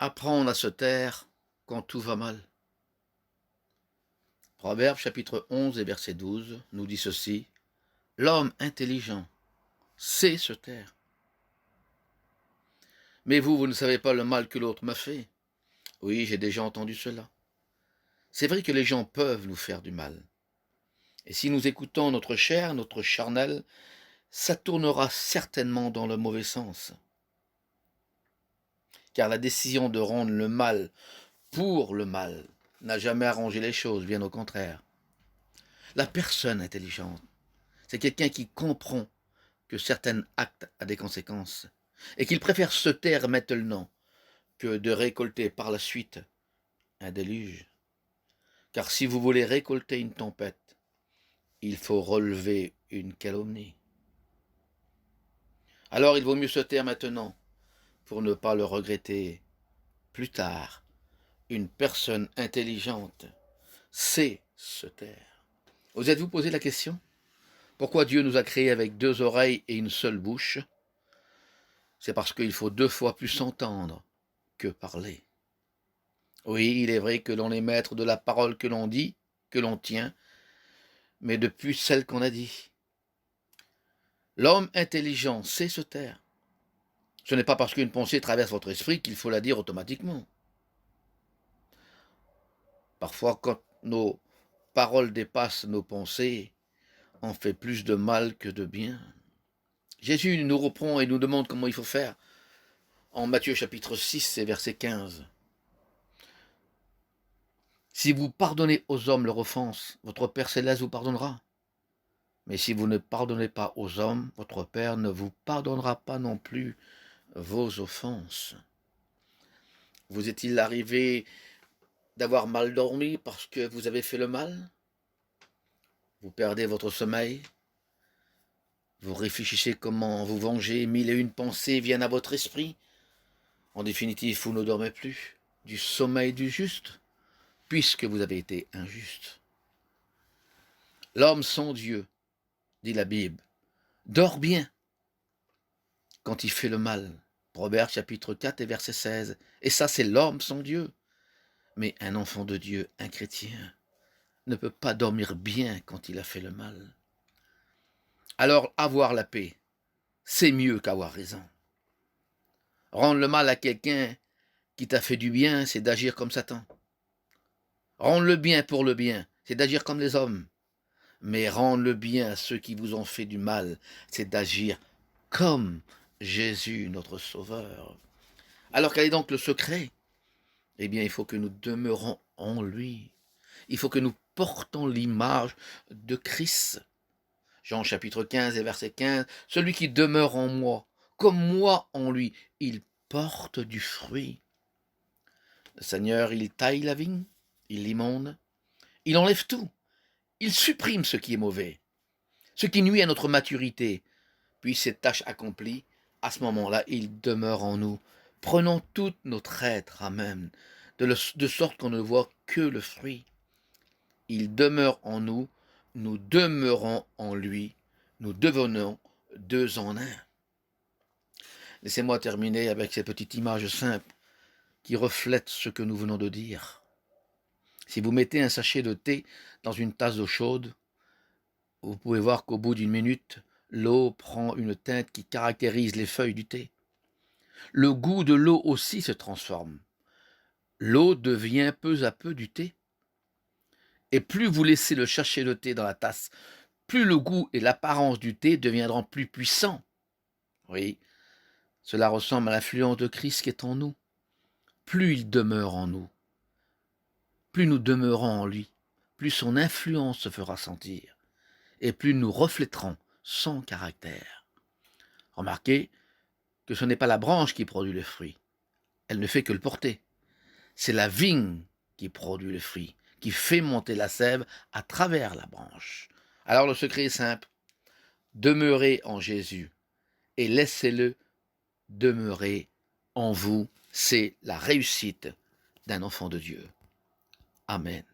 Apprendre à se taire quand tout va mal. Proverbe chapitre 11 et verset 12 nous dit ceci. L'homme intelligent sait se taire. Mais vous ne savez pas le mal que l'autre m'a fait. Oui, j'ai déjà entendu cela. C'est vrai que les gens peuvent nous faire du mal. Et si nous écoutons notre chair, notre charnel, ça tournera certainement dans le mauvais sens. Car la décision de rendre le mal pour le mal n'a jamais arrangé les choses, bien au contraire. La personne intelligente, c'est quelqu'un qui comprend que certains actes ont des conséquences et qu'il préfère se taire maintenant que de récolter par la suite un déluge. Car si vous voulez récolter une tempête, il faut relever une calomnie. Alors il vaut mieux se taire maintenant pour ne pas le regretter plus tard. Une personne intelligente sait se taire. Vous êtes-vous posé la question? Pourquoi Dieu nous a créés avec deux oreilles et une seule bouche? C'est parce qu'il faut deux fois plus entendre que parler. Oui, il est vrai que l'on est maître de la parole que l'on dit, que l'on tient, mais depuis celle qu'on a dit. L'homme intelligent sait se taire. Ce n'est pas parce qu'une pensée traverse votre esprit qu'il faut la dire automatiquement. Parfois, quand nos paroles dépassent nos pensées, on fait plus de mal que de bien. Jésus nous reprend et nous demande comment il faut faire en Matthieu chapitre 6 et verset 15. Si vous pardonnez aux hommes leur offense, votre Père céleste vous pardonnera. Mais si vous ne pardonnez pas aux hommes, votre Père ne vous pardonnera pas non plus vos offenses. Vous est-il arrivé d'avoir mal dormi parce que vous avez fait le mal? Vous perdez votre sommeil? Vous réfléchissez comment vous venger, mille et une pensées viennent à votre esprit? En définitive, vous ne dormez plus du sommeil du juste, puisque vous avez été injuste. L'homme sans Dieu, dit la Bible, dort bien quand il fait le mal. Proverbe chapitre 4 et verset 16. Et ça, c'est l'homme sans Dieu. Mais un enfant de Dieu, un chrétien, ne peut pas dormir bien quand il a fait le mal. Alors, avoir la paix, c'est mieux qu'avoir raison. Rendre le mal à quelqu'un qui t'a fait du bien, c'est d'agir comme Satan. Rendre le bien pour le bien, c'est d'agir comme les hommes. Mais rendre le bien à ceux qui vous ont fait du mal, c'est d'agir comme Jésus, notre Sauveur. Alors quel est donc le secret? Eh bien, il faut que nous demeurons en lui. Il faut que nous portons l'image de Christ. Jean chapitre 15 et verset 15, celui qui demeure en moi, comme moi en lui, il porte du fruit. Le Seigneur, il taille la vigne, il l'immonde, il enlève tout, il supprime ce qui est mauvais, ce qui nuit à notre maturité. Puis cette tâche accomplie, à ce moment-là, il demeure en nous. Prenons tout notre être, amen, de sorte qu'on ne voit que le fruit. Il demeure en nous, nous demeurons en lui, nous devenons deux en un. Laissez-moi terminer avec ces petites images simples qui reflètent ce que nous venons de dire. Si vous mettez un sachet de thé dans une tasse d'eau chaude, vous pouvez voir qu'au bout d'une minute, l'eau prend une teinte qui caractérise les feuilles du thé. Le goût de l'eau aussi se transforme. L'eau devient peu à peu du thé. Et plus vous laissez le sachet de thé dans la tasse, plus le goût et l'apparence du thé deviendront plus puissants. Oui, cela ressemble à l'influence de Christ qui est en nous. Plus il demeure en nous, plus nous demeurons en lui, plus son influence se fera sentir, et plus nous reflèterons son caractère. Remarquez que ce n'est pas la branche qui produit le fruit, elle ne fait que le porter. C'est la vigne qui produit le fruit, qui fait monter la sève à travers la branche. Alors le secret est simple, demeurez en Jésus et laissez-le demeurer en vous. C'est la réussite d'un enfant de Dieu. Amen.